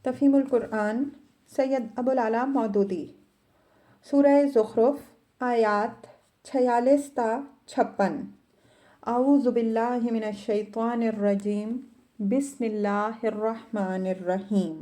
تفہیم القرآن سید ابوالعلا مودودی سورہ زخرف آیات 46 تا 56۔ اعوذ باللہ من الشیطان الرجیم، بسم اللہ الرحمن الرحیم۔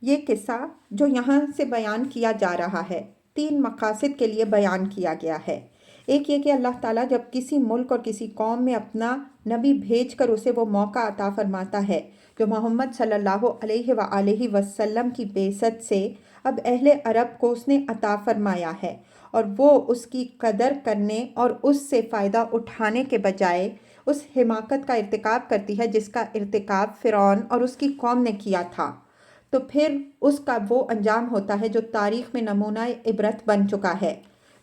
یہ قصہ جو یہاں سے بیان کیا جا رہا ہے 3 مقاصد کے لیے بیان کیا گیا ہے۔ ایک یہ کہ اللہ تعالیٰ جب کسی ملک اور کسی قوم میں اپنا نبی بھیج کر اسے وہ موقع عطا فرماتا ہے جو محمد صلی اللہ علیہ وآلہ وسلم کی بعثت سے اب اہل عرب کو اس نے عطا فرمایا ہے، اور وہ اس کی قدر کرنے اور اس سے فائدہ اٹھانے کے بجائے اس حماقت کا ارتکاب کرتی ہے جس کا ارتکاب فرعون اور اس کی قوم نے کیا تھا، تو پھر اس کا وہ انجام ہوتا ہے جو تاریخ میں نمونہ عبرت بن چکا ہے۔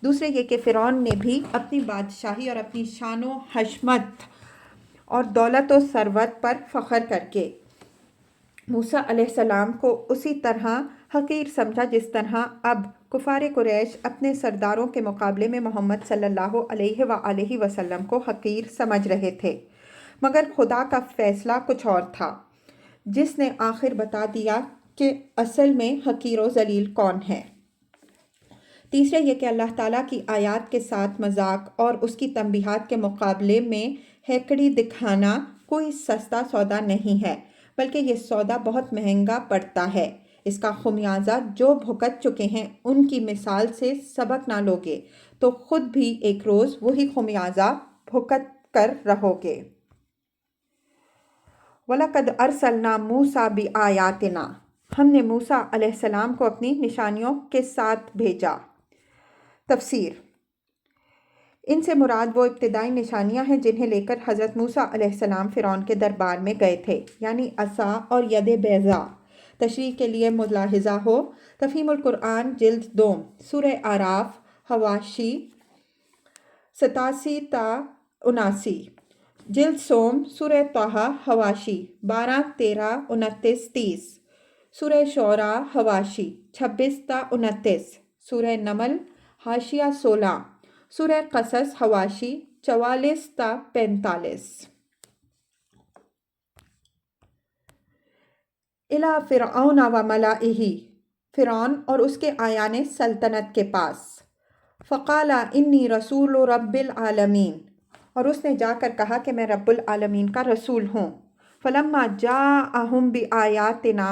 دوسرے یہ کہ فرعون نے بھی اپنی بادشاہی اور اپنی شان و حشمت اور دولت و ثروت پر فخر کر کے موسیٰ علیہ السلام کو اسی طرح حقیر سمجھا جس طرح اب کفار قریش اپنے سرداروں کے مقابلے میں محمد صلی اللہ علیہ وآلہ وسلم کو حقیر سمجھ رہے تھے، مگر خدا کا فیصلہ کچھ اور تھا، جس نے آخر بتا دیا کہ اصل میں حقیر و ذلیل کون ہے۔ تیسرے یہ کہ اللہ تعالیٰ کی آیات کے ساتھ مذاق اور اس کی تنبیہات کے مقابلے میں ہیکڑی دکھانا کوئی سستا سودا نہیں ہے، بلکہ یہ سودا بہت مہنگا پڑتا ہے۔ اس کا خمیازہ جو بھگت چکے ہیں ان کی مثال سے سبق نہ لوگے تو خود بھی ایک روز وہی خمیازہ بھگت کر رہو گے۔ وَلَقَدْ أَرْسَلْنَا مُوسَىٰ بِآيَاتِنَا، ہم نے موسیٰ علیہ السلام کو اپنی نشانیوں کے ساتھ بھیجا۔ تفسیر۔ ان سے مراد وہ ابتدائی نشانیاں ہیں جنہیں لے کر حضرت موسیٰ علیہ السلام فرعون کے دربار میں گئے تھے، یعنی عصا اور ید بیضاء۔ تشریح کے لیے ملاحظہ ہو، تفہیم القرآن جلد 2 سورہ اعراف حواشی 87 تا 79، جلد سوم سورہ طٰہٰ حواشی 12، 13، 29، 30، سورہ شعراء حواشی 26 تا 29، سورہ نمل حاشیہ 16، سورہ قصص حواشی 44 تا 45۔ اِلیٰ فرعون وملئہ، فرعون اور اس کے اعیان سلطنت کے پاس۔ فقال انی رسول رب العالمین، اور اس نے جا کر کہا کہ میں رب العالمین کا رسول ہوں۔ فلما جاءہم بآیاتنا،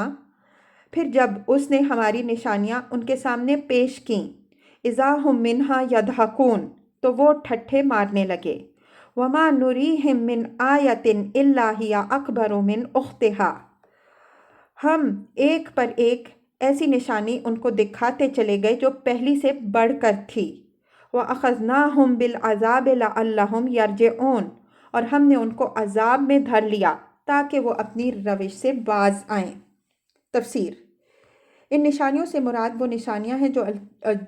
پھر جب اس نے ہماری نشانیاں ان کے سامنے پیش کیں، اذا ہم منہا یضحکون، تو وہ ٹھٹھے مارنے لگے۔ وما نریہم من آیۃ الا ہی اکبر من اختہا، ہم ایک پر ایک ایسی نشانی ان کو دکھاتے چلے گئے جو پہلی سے بڑھ کر تھی۔ وَأَخَذْنَاهُمْ بِالْعَذَابِ لَعَلَّهُمْ يَرْجِعُونَ، اور ہم نے ان کو عذاب میں دھر لیا تاکہ وہ اپنی روش سے باز آئیں۔ تفسیر۔ ان نشانیوں سے مراد وہ نشانیاں ہیں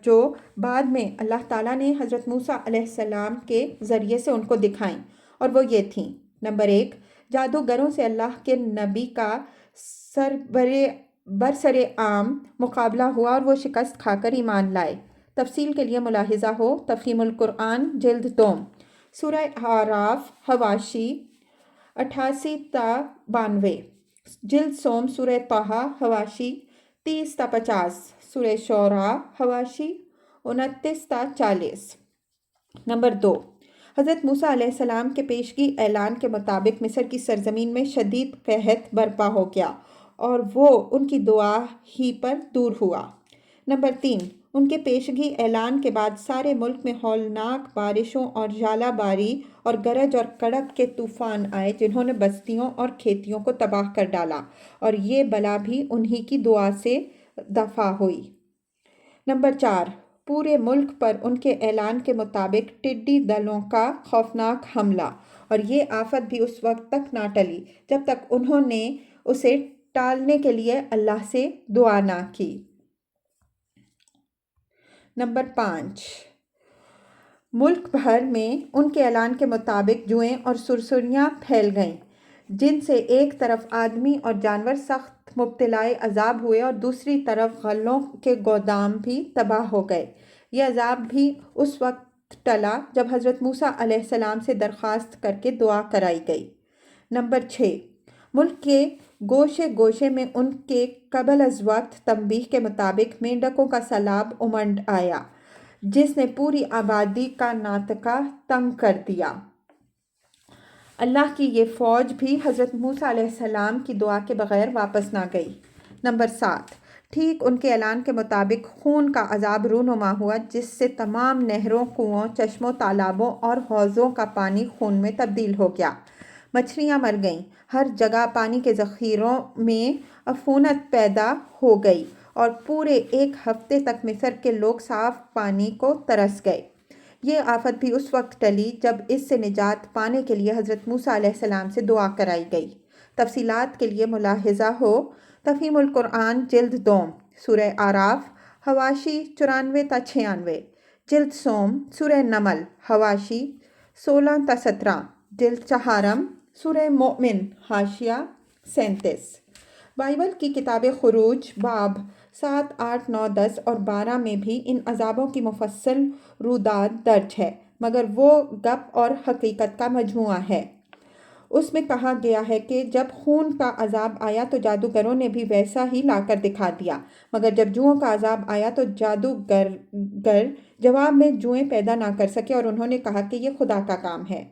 جو بعد میں اللہ تعالیٰ نے حضرت موسیٰ علیہ السلام کے ذریعے سے ان کو دکھائیں، اور وہ یہ تھیں: نمبر 1، جادوگروں سے اللہ کے نبی کا برسر عام مقابلہ ہوا اور وہ شکست کھا کر ایمان لائے۔ تفصیل کے لیے ملاحظہ ہو، تفہیم القرآن جلد 2 سورہ اعراف حواشی 88 تا 92، جلد سوم سورہ طٰہٰ حواشی 30 تا 50، سورہ شعراء حواشی 29 تا 40۔ نمبر 2، حضرت موسیٰ علیہ السلام کے پیشگی اعلان کے مطابق مصر کی سرزمین میں شدید قحط برپا ہو گیا اور وہ ان کی دعا ہی پر دور ہوا۔ نمبر 3، ان کے پیشگی اعلان کے بعد سارے ملک میں ہولناک بارشوں اور ژالہ باری اور گرج اور کڑک کے طوفان آئے جنہوں نے بستیوں اور کھیتیوں کو تباہ کر ڈالا، اور یہ بلا بھی انہی کی دعا سے دفع ہوئی۔ نمبر 4، پورے ملک پر ان کے اعلان کے مطابق ٹڈی دلوں کا خوفناک حملہ، اور یہ آفت بھی اس وقت تک نہ ٹلی جب تک انہوں نے اسے ٹالنے کے لیے اللہ سے دعا نہ کی۔ نمبر 5، ملک بھر میں ان کے اعلان کے مطابق جوئیں اور سرسریاں پھیل گئیں، جن سے ایک طرف آدمی اور جانور سخت مبتلائے عذاب ہوئے اور دوسری طرف غلوں کے گودام بھی تباہ ہو گئے۔ یہ عذاب بھی اس وقت ٹلا جب حضرت موسیٰ علیہ السلام سے درخواست کر کے دعا کرائی گئی۔ نمبر 6، ملک کے گوشے گوشے میں ان کے قبل از وقت تنبیہ کے مطابق مینڈکوں کا سیلاب امنڈ آیا، جس نے پوری آبادی کا ناطقہ تنگ کر دیا۔ اللہ کی یہ فوج بھی حضرت موسیٰ علیہ السلام کی دعا کے بغیر واپس نہ گئی۔ نمبر 7، ٹھیک ان کے اعلان کے مطابق خون کا عذاب رونما ہوا، جس سے تمام نہروں، کنوؤں، چشموں، تالابوں اور حوضوں کا پانی خون میں تبدیل ہو گیا۔ مچھلیاں مر گئیں، ہر جگہ پانی کے ذخیروں میں عفونت پیدا ہو گئی، اور پورے 1 ہفتے تک مصر کے لوگ صاف پانی کو ترس گئے۔ یہ آفت بھی اس وقت ٹلی جب اس سے نجات پانے کے لیے حضرت موسیٰ علیہ السلام سے دعا کرائی گئی۔ تفصیلات کے لیے ملاحظہ ہو تفہیم القرآن جلد 2، سورہ اعراف، حواشی 94 تا 96، جلد سوم، سورہ نمل، حواشی 16 تا 17، جلد چہارم، سورہ مومن، حاشیہ 37۔ بائبل کی کتاب خروج باب 7، 8، 9، 10 اور 12 میں بھی ان عذابوں کی مفصل روداد درج ہے، مگر وہ گپ اور حقیقت کا مجموعہ ہے۔ اس میں کہا گیا ہے کہ جب خون کا عذاب آیا تو جادوگروں نے بھی ویسا ہی لا کر دکھا دیا، مگر جب جوؤں کا عذاب آیا تو جادوگر جواب میں جوئیں پیدا نہ کر سکے، اور انہوں نے کہا کہ یہ خدا کا کام ہے۔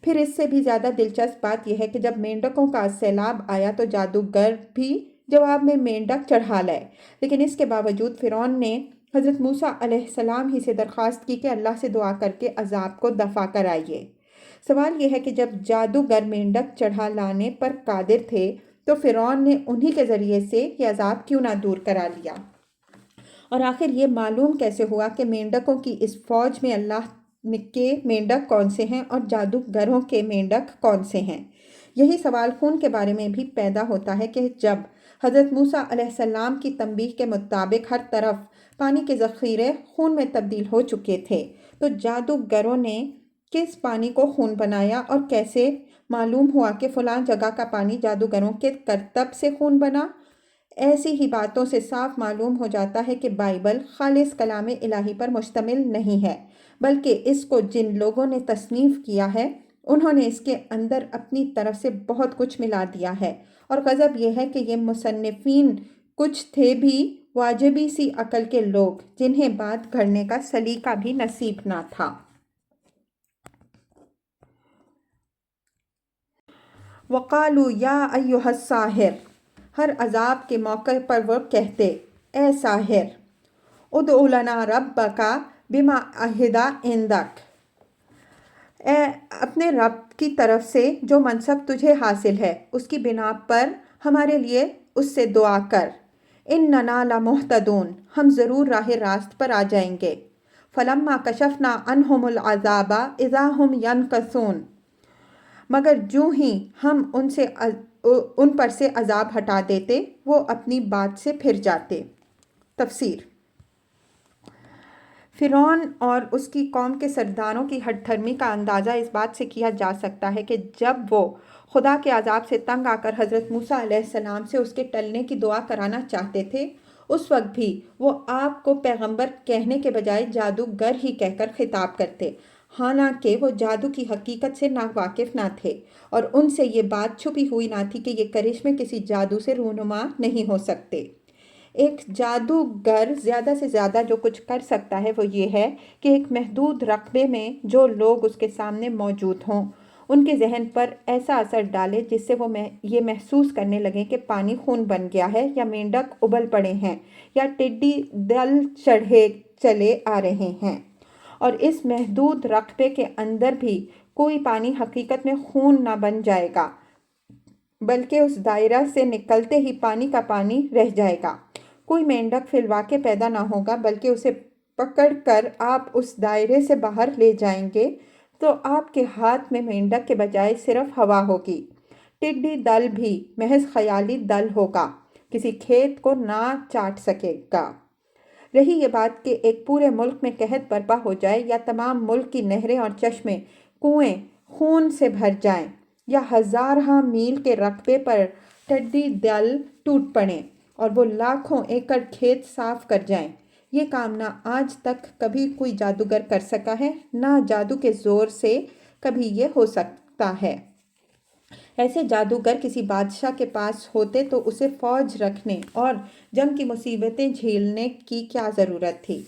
پھر اس سے بھی زیادہ دلچسپ بات یہ ہے کہ جب مینڈکوں کا سیلاب آیا تو جادوگر بھی جواب میں مینڈک چڑھا لائے، لیکن اس کے باوجود فرعون نے حضرت موسیٰ علیہ السلام ہی سے درخواست کی کہ اللہ سے دعا کر کے عذاب کو دفع کرائیے۔ سوال یہ ہے کہ جب جادوگر مینڈک چڑھا لانے پر قادر تھے تو فرعون نے انہی کے ذریعے سے یہ عذاب کیوں نہ دور کرا لیا؟ اور آخر یہ معلوم کیسے ہوا کہ مینڈکوں کی اس فوج میں اللہ کے مینڈک کون سے ہیں اور جادوگروں کے مینڈک کون سے ہیں؟ یہی سوال خون کے بارے میں بھی پیدا ہوتا ہے کہ جب حضرت موسیٰ علیہ السلام کی تنبیہ کے مطابق ہر طرف پانی کے ذخیرے خون میں تبدیل ہو چکے تھے تو جادوگروں نے کس پانی کو خون بنایا، اور کیسے معلوم ہوا کہ فلاں جگہ کا پانی جادوگروں کے کرتب سے خون بنا؟ ایسی ہی باتوں سے صاف معلوم ہو جاتا ہے کہ بائبل خالص کلام الہی پر مشتمل نہیں ہے، بلکہ اس کو جن لوگوں نے تصنیف کیا ہے انہوں نے اس کے اندر اپنی طرف سے بہت کچھ ملا دیا ہے، اور غضب یہ ہے کہ یہ مصنفین کچھ تھے بھی واجبی سی عقل کے لوگ، جنہیں بات گھڑنے کا سلیقہ بھی نصیب نہ تھا۔ وَقَالُوا يَا أَيُّهَا السَّاحِرُ، ہر عذاب کے موقع پر وہ کہتے، اے ساحر، ادع لنا ربک بما عہد عندک، اے اپنے رب کی طرف سے جو منصب تجھے حاصل ہے اس کی بنا پر ہمارے لیے اس سے دعا کر، اننا لمہتدون، ہم ضرور راہ راست پر آ جائیں گے۔ فلما کشفنا عنہم العذاب اذا ہم ینکثون، مگر جوں ہی ہم ان پر سے عذاب ہٹا دیتے وہ اپنی بات سے پھر جاتے۔ تفسیر۔ فرعون اور اس کی قوم کے سرداروں کی ہٹ دھرمی کا اندازہ اس بات سے کیا جا سکتا ہے کہ جب وہ خدا کے عذاب سے تنگ آ کر حضرت موسیٰ علیہ السلام سے اس کے ٹلنے کی دعا کرانا چاہتے تھے، اس وقت بھی وہ آپ کو پیغمبر کہنے کے بجائے جادوگر ہی کہہ کر خطاب کرتے، حالانکہ وہ جادو کی حقیقت سے ناواقف نہ تھے، اور ان سے یہ بات چھپی ہوئی نہ تھی کہ یہ کرشمے کسی جادو سے رونما نہیں ہو سکتے۔ ایک جادوگر زیادہ سے زیادہ جو کچھ کر سکتا ہے وہ یہ ہے کہ ایک محدود رقبے میں جو لوگ اس کے سامنے موجود ہوں ان کے ذہن پر ایسا اثر ڈالے جس سے وہ یہ محسوس کرنے لگیں کہ پانی خون بن گیا ہے، یا مینڈک ابل پڑے ہیں، یا ٹڈی دل چلے آ رہے ہیں، اور اس محدود رقبے کے اندر بھی کوئی پانی حقیقت میں خون نہ بن جائے گا، بلکہ اس دائرہ سے نکلتے ہی پانی کا پانی رہ جائے گا۔ کوئی مینڈک فی الواقع پیدا نہ ہوگا، بلکہ اسے پکڑ کر آپ اس دائرے سے باہر لے جائیں گے تو آپ کے ہاتھ میں مینڈک کے بجائے صرف ہوا ہوگی۔ ٹڈی دل بھی محض خیالی دل ہوگا، کسی کھیت کو نہ چاٹ سکے گا۔ رہی یہ بات کہ ایک پورے ملک میں قحط برپا ہو جائے، یا تمام ملک کی نہریں اور چشمے کنویں خون سے بھر جائیں، یا ہزارہ میل کے رقبے پر ٹڈی دل ٹوٹ پڑیں اور وہ لاکھوں ایکڑ کھیت صاف کر جائیں، یہ کام نہ آج تک کبھی کوئی جادوگر کر سکا ہے، نہ جادو کے زور سے کبھی یہ ہو سکتا ہے۔ ایسے جادوگر کسی بادشاہ کے پاس ہوتے تو اسے فوج رکھنے اور جنگ کی مصیبتیں جھیلنے کی کیا ضرورت تھی؟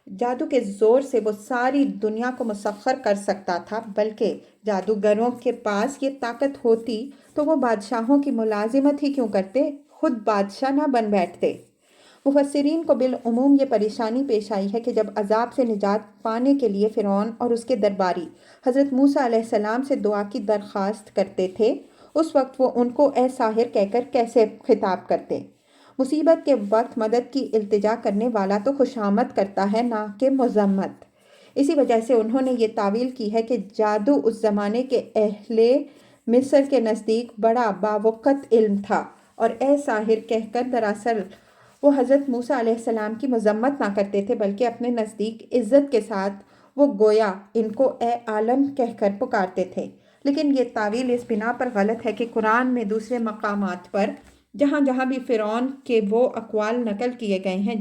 جادو کے زور سے وہ ساری دنیا کو مسخر کر سکتا تھا، بلکہ جادوگروں کے پاس یہ طاقت ہوتی تو وہ بادشاہوں کی ملازمت ہی کیوں کرتے، خود بادشاہ نہ بن بیٹھتے۔ مفسرین کو بالعموم یہ پریشانی پیش آئی ہے کہ جب عذاب سے نجات پانے کے لیے فرعون اور اس کے درباری حضرت موسیٰ علیہ السلام سے دعا کی درخواست کرتے تھے، اس وقت وہ ان کو اے ساحر کہہ کر کیسے خطاب کرتے؟ مصیبت کے وقت مدد کی التجا کرنے والا تو خوشامد کرتا ہے، نہ کہ مذمت۔ اسی وجہ سے انہوں نے یہ تعویل کی ہے کہ جادو اس زمانے کے اہل مصر کے نزدیک بڑا باوقت علم تھا، اور اے ساحر کہہ کر دراصل وہ حضرت موسیٰ علیہ السلام کی مذمت نہ کرتے تھے، بلکہ اپنے نزدیک عزت کے ساتھ وہ گویا ان کو اے عالم کہہ کر پکارتے تھے۔ لیکن یہ تعویل اس بنا پر غلط ہے کہ قرآن میں دوسرے مقامات پر جہاں جہاں بھی فرعون کے وہ اقوال نقل کیے گئے ہیں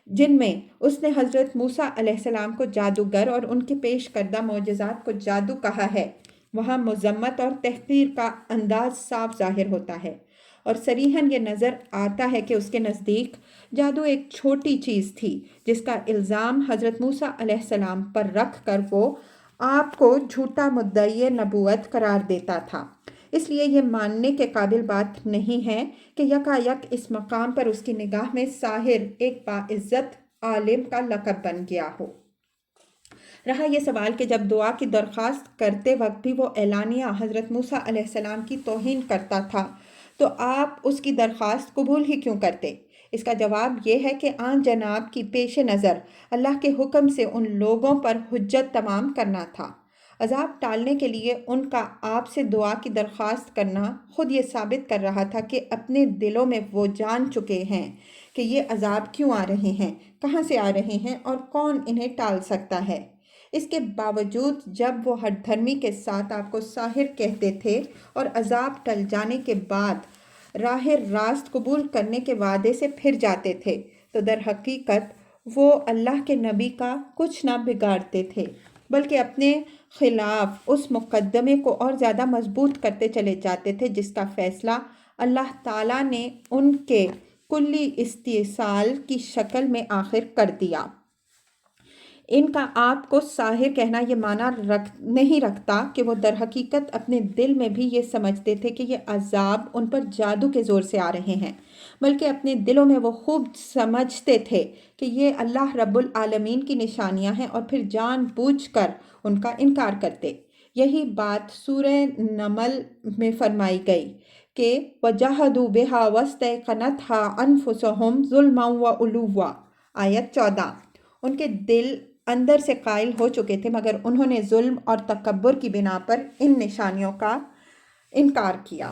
جن میں اس نے حضرت موسیٰ علیہ السلام کو جادوگر اور ان کے پیش کردہ معجزات کو جادو کہا ہے، وہاں مذمت اور تحقیر کا انداز صاف ظاہر ہوتا ہے، اور صریحاً یہ نظر آتا ہے کہ اس کے نزدیک جادو ایک چھوٹی چیز تھی جس کا الزام حضرت موسیٰ علیہ السلام پر رکھ کر وہ آپ کو جھوٹا مدعی نبوت قرار دیتا تھا۔ اس لیے یہ ماننے کے قابل بات نہیں ہے کہ یکایک اس مقام پر اس کی نگاہ میں ساحر ایک باعزت عالم کا لقب بن گیا ہو۔ رہا یہ سوال کہ جب دعا کی درخواست کرتے وقت بھی وہ اعلانیہ حضرت موسیٰ علیہ السلام کی توہین کرتا تھا، تو آپ اس کی درخواست قبول ہی کیوں کرتے؟ اس کا جواب یہ ہے کہ آن جناب کی پیش نظر اللہ کے حکم سے ان لوگوں پر حجت تمام کرنا تھا۔ عذاب ٹالنے کے لیے ان کا آپ سے دعا کی درخواست کرنا خود یہ ثابت کر رہا تھا کہ اپنے دلوں میں وہ جان چکے ہیں کہ یہ عذاب کیوں آ رہے ہیں، کہاں سے آ رہے ہیں اور کون انہیں ٹال سکتا ہے۔ اس کے باوجود جب وہ ہٹ دھرمی کے ساتھ آپ کو ساحر کہتے تھے اور عذاب ٹل جانے کے بعد راہ راست قبول کرنے کے وعدے سے پھر جاتے تھے، تو در حقیقت وہ اللہ کے نبی کا کچھ نہ بگاڑتے تھے، بلکہ اپنے خلاف اس مقدمے کو اور زیادہ مضبوط کرتے چلے جاتے تھے جس کا فیصلہ اللہ تعالیٰ نے ان کے کلی استحصال کی شکل میں آخر کر دیا۔ ان کا آپ کو ساحر کہنا یہ معنی نہیں رکھتا کہ وہ در حقیقت اپنے دل میں بھی یہ سمجھتے تھے کہ یہ عذاب ان پر جادو کے زور سے آ رہے ہیں، بلکہ اپنے دلوں میں وہ خوب سمجھتے تھے کہ یہ اللہ رب العالمین کی نشانیاں ہیں، اور پھر جان بوجھ کر ان کا انکار کرتے۔ یہی بات سورہ نمل میں فرمائی گئی کہ وَجَحَدُوا بِهَا وَاسْتَيْقَنَتْهَا أَنفُسُهُمْ ظُلْمًا وَعُلُوًّا، آیت 14۔ ان کے دل اندر سے قائل ہو چکے تھے، مگر انہوں نے ظلم اور تکبر کی بنا پر ان نشانیوں کا انکار کیا۔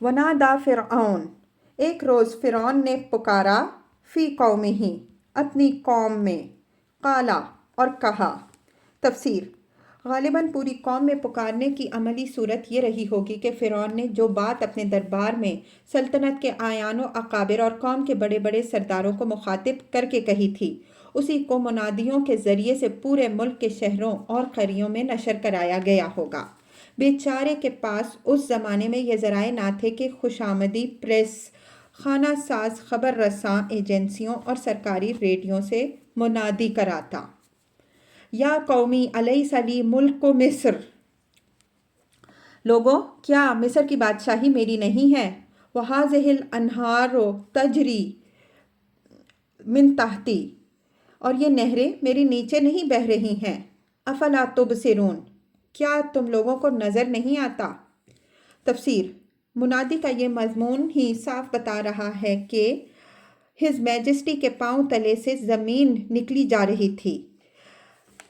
وَنَادَى فِرْعَوْنُ، ایک روز فرعون نے پکارا، فی قومہ، اپنی قوم میں، قالا، اور کہا۔ تفسیر: غالباً پوری قوم میں پکارنے کی عملی صورت یہ رہی ہوگی کہ فرعون نے جو بات اپنے دربار میں سلطنت کے اعیان و اکابر اور قوم کے بڑے بڑے سرداروں کو مخاطب کر کے کہی تھی، اسی کو منادیوں کے ذریعے سے پورے ملک کے شہروں اور قریوں میں نشر کرایا گیا ہوگا۔ بیچارے کے پاس اس زمانے میں یہ ذرائع نہ تھے کہ خوشامدی پریس، خانہ ساز خبر رساں ایجنسیوں اور سرکاری ریڈیو سے منادی کراتا۔ یا قومی الیس لی ملک مصر، لوگوں کیا مصر کی بادشاہی میری نہیں ہے؟ وہذہ الانہار تجری من تحتی، اور یہ نہریں میرے نیچے نہیں بہہ رہی ہیں۔ افلا تبصرون، کیا تم لوگوں کو نظر نہیں آتا؟ تفسیر: منادی کا یہ مضمون ہی صاف بتا رہا ہے کہ ہز میجسٹی کے پاؤں تلے سے زمین نکلی جا رہی تھی۔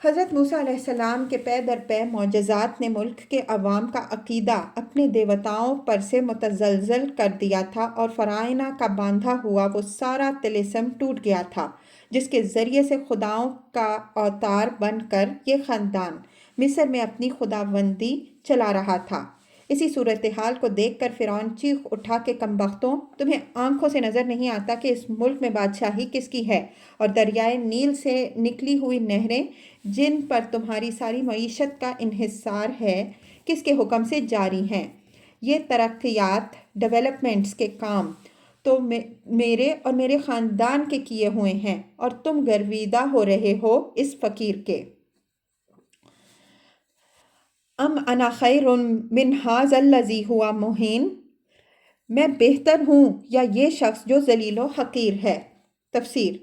حضرت موسیٰ علیہ السلام کے پے در پے معجزات نے ملک کے عوام کا عقیدہ اپنے دیوتاؤں پر سے متزلزل کر دیا تھا، اور فرعونیہ کا باندھا ہوا وہ سارا طلسم ٹوٹ گیا تھا جس کے ذریعے سے خداؤں کا اوتار بن کر یہ خاندان مصر میں اپنی خداوندی چلا رہا تھا۔ اسی صورتحال کو دیکھ کر فرعون چیخ اٹھا کہ کم بختوں، تمہیں آنکھوں سے نظر نہیں آتا کہ اس ملک میں بادشاہی کس کی ہے، اور دریائے نیل سے نکلی ہوئی نہریں جن پر تمہاری ساری معیشت کا انحصار ہے کس کے حکم سے جاری ہیں۔ یہ ترقیات، ڈیولپمنٹس کے کام تو میرے اور میرے خاندان کے کیے ہوئے ہیں، اور تم گرویدہ ہو رہے ہو اس فقیر کے۔ ام انا خیر من ھذا الذی ھوا مہین، میں بہتر ہوں یا یہ شخص جو ذلیل و حقیر ہے۔ تفسیر،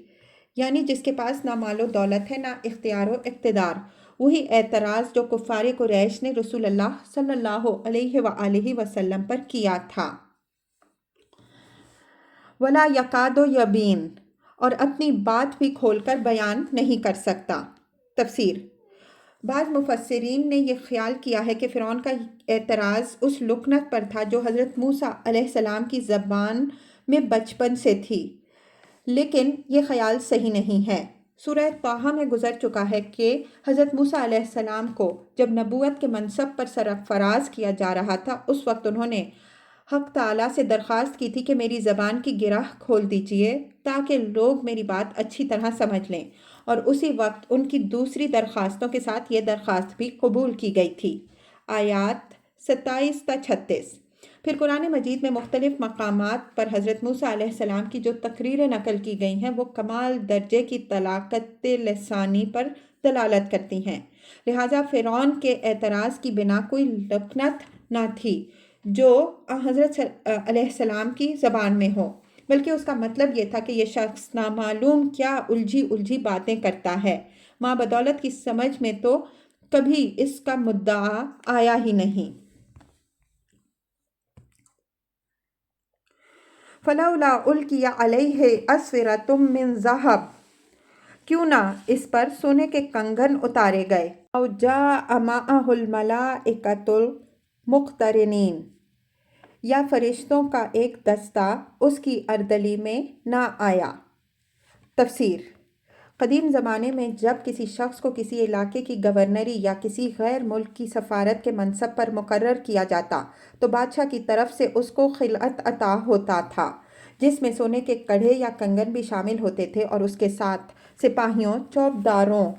یعنی جس کے پاس نہ مال و دولت ہے نہ اختیار و اقتدار، وہی اعتراض جو کفار قریش نے رسول اللہ صلی اللہ علیہ وآلہ وسلم پر کیا تھا۔ ولا یکاد یبین، اور اپنی بات بھی کھول کر بیان نہیں کر سکتا۔ تفسیر، بعض مفسرین نے یہ خیال کیا ہے کہ فرعون کا اعتراض اس لکنت پر تھا جو حضرت موسیٰ علیہ السلام کی زبان میں بچپن سے تھی، لیکن یہ خیال صحیح نہیں ہے۔ سورہ طٰہٰ میں گزر چکا ہے کہ حضرت موسیٰ علیہ السلام کو جب نبوت کے منصب پر سرفراز کیا جا رہا تھا، اس وقت انہوں نے حق تعالیٰ سے درخواست کی تھی کہ میری زبان کی گرہ کھول دیجئے تاکہ لوگ میری بات اچھی طرح سمجھ لیں، اور اسی وقت ان کی دوسری درخواستوں کے ساتھ یہ درخواست بھی قبول کی گئی تھی۔ آیات 27 تا 36۔ پھر قرآن مجید میں مختلف مقامات پر حضرت موسیٰ علیہ السلام کی جو تقریریں نقل کی گئی ہیں وہ کمال درجے کی طلاقت لسانی پر دلالت کرتی ہیں، لہٰذا فرعون کے اعتراض کی بنا کوئی لکنت نہ تھی جو حضرت علیہ السلام کی زبان میں ہو، بلکہ اس کا مطلب یہ تھا کہ یہ شخص نامعلوم کیا الجھی باتیں کرتا ہے۔ ماں بدولت کی سمجھ میں تو کبھی اس کا مدعا آیا ہی نہیں۔ فلولا القی علیہ اسورۃ من ذہب، کیوں نہ اس پر سونے کے کنگن اتارے گئے، او جاء معہ الملائکۃ مقترنین، یا فرشتوں کا ایک دستہ اس کی اردلی میں نہ آیا۔ تفسیر، قدیم زمانے میں جب کسی شخص کو کسی علاقے کی گورنری یا کسی غیر ملک کی سفارت کے منصب پر مقرر کیا جاتا تو بادشاہ کی طرف سے اس کو خلعت عطا ہوتا تھا، جس میں سونے کے کڑھے یا کنگن بھی شامل ہوتے تھے، اور اس کے ساتھ سپاہیوں، چوبداروں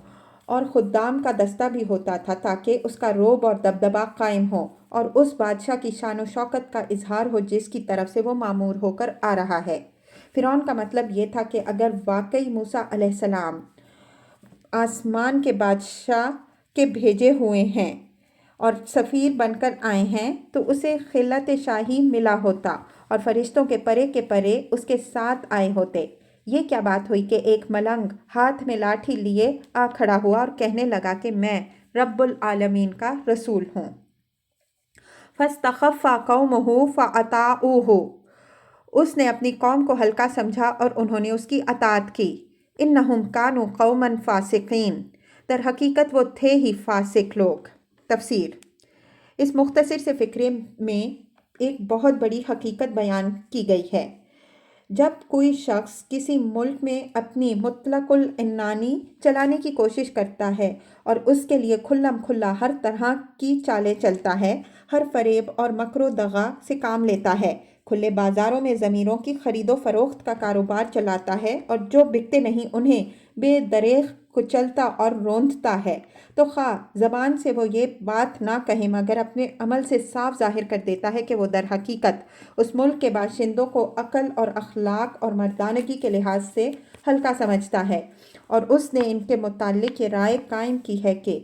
اور خدام کا دستہ بھی ہوتا تھا تاکہ اس کا رعب اور دبدبہ قائم ہو اور اس بادشاہ کی شان و شوکت کا اظہار ہو جس کی طرف سے وہ مامور ہو کر آ رہا ہے۔ فرعون کا مطلب یہ تھا کہ اگر واقعی موسیٰ علیہ السلام آسمان کے بادشاہ کے بھیجے ہوئے ہیں اور سفیر بن کر آئے ہیں تو اسے خلعت شاہی ملا ہوتا اور فرشتوں کے پرے اس کے ساتھ آئے ہوتے۔ یہ کیا بات ہوئی کہ ایک ملنگ ہاتھ میں لاٹھی لیے آ کھڑا ہوا اور کہنے لگا کہ میں رب العالمین کا رسول ہوں۔ فَاسْتَخَفَّ قَوْمُهُ فَأَطَاعُوهُ، اس نے اپنی قوم کو ہلکا سمجھا اور انہوں نے اس کی اطاعت کی۔ اِنَّهُمْ كَانُوا قَوْمًا فَاسِقِينَ، در حقیقت وہ تھے ہی فاسق لوگ۔ تفسیر، اس مختصر سے فقرے میں ایک بہت بڑی حقیقت بیان کی گئی ہے۔ جب کوئی شخص کسی ملک میں اپنی مطلق العنانی چلانے کی کوشش کرتا ہے اور اس کے لیے کھلم کھلا ہر طرح کی چالیں چلتا ہے، ہر فریب اور مکر و دغا سے کام لیتا ہے، کھلے بازاروں میں ضمیروں کی خرید و فروخت کا کاروبار چلاتا ہے اور جو بکتے نہیں انہیں بے دریغ کچلتا اور روندتا ہے، تو خواہ زبان سے وہ یہ بات نہ کہے مگر اپنے عمل سے صاف ظاہر کر دیتا ہے کہ وہ در حقیقت اس ملک کے باشندوں کو عقل اور اخلاق اور مردانگی کے لحاظ سے ہلکا سمجھتا ہے، اور اس نے ان کے متعلق یہ رائے قائم کی ہے کہ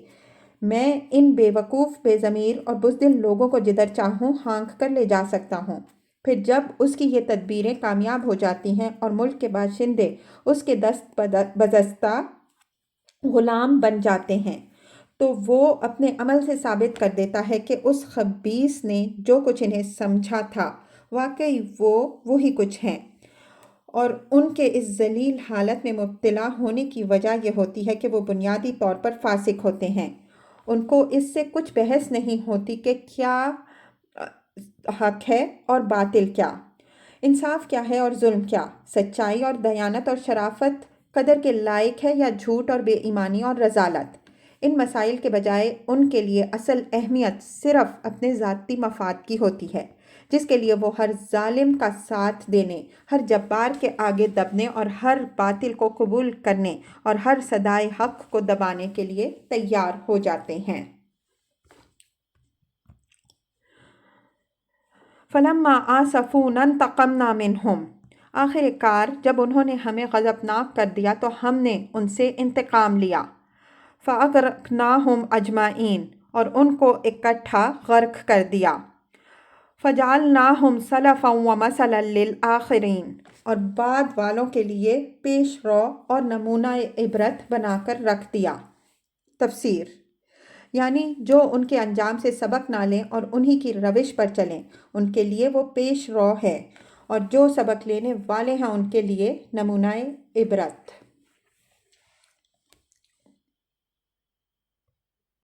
میں ان بے وقوف، بے ضمیر اور بزدل لوگوں کو جدھر چاہوں ہانک کر لے جا سکتا ہوں۔ پھر جب اس کی یہ تدبیریں کامیاب ہو جاتی ہیں اور ملک کے باشندے اس کے دست بزدہ غلام بن جاتے ہیں تو وہ اپنے عمل سے ثابت کر دیتا ہے کہ اس خبیث نے جو کچھ انہیں سمجھا تھا واقعی وہ وہی کچھ ہیں، اور ان کے اس ذلیل حالت میں مبتلا ہونے کی وجہ یہ ہوتی ہے کہ وہ بنیادی طور پر فاسق ہوتے ہیں۔ ان کو اس سے کچھ بحث نہیں ہوتی کہ کیا حق ہے اور باطل کیا، انصاف کیا ہے اور ظلم کیا، سچائی اور دیانت اور شرافت قدر کے لائق ہے یا جھوٹ اور بے ایمانی اور رذالت۔ ان مسائل کے بجائے ان کے لیے اصل اہمیت صرف اپنے ذاتی مفاد کی ہوتی ہے، جس کے لیے وہ ہر ظالم کا ساتھ دینے، ہر جبار کے آگے دبنے اور ہر باطل کو قبول کرنے اور ہر صدائے حق کو دبانے کے لیے تیار ہو جاتے ہیں۔ فَلَمَّا آسَفُونَا انتقمنا منہم، آخر کار جب انہوں نے ہمیں غضبناک کر دیا تو ہم نے ان سے انتقام لیا۔ فَأَغْرَقْنَاهُمْ أَجْمَعِينَ، اور ان کو اکٹھا غرق کر دیا۔ فَجَعَلْنَاهُمْ سَلَفًا وَمَثَلًا لِلْآخِرِينَ، اور بعد والوں کے لیے پیش رو اور نمونہ عبرت بنا کر رکھ دیا۔ تفسیر: یعنی جو ان کے انجام سے سبق نہ لیں اور انہی کی روش پر چلیں، ان کے لیے وہ پیش رو ہے، اور جو سبق لینے والے ہیں ان کے لیے نمونہ عبرت۔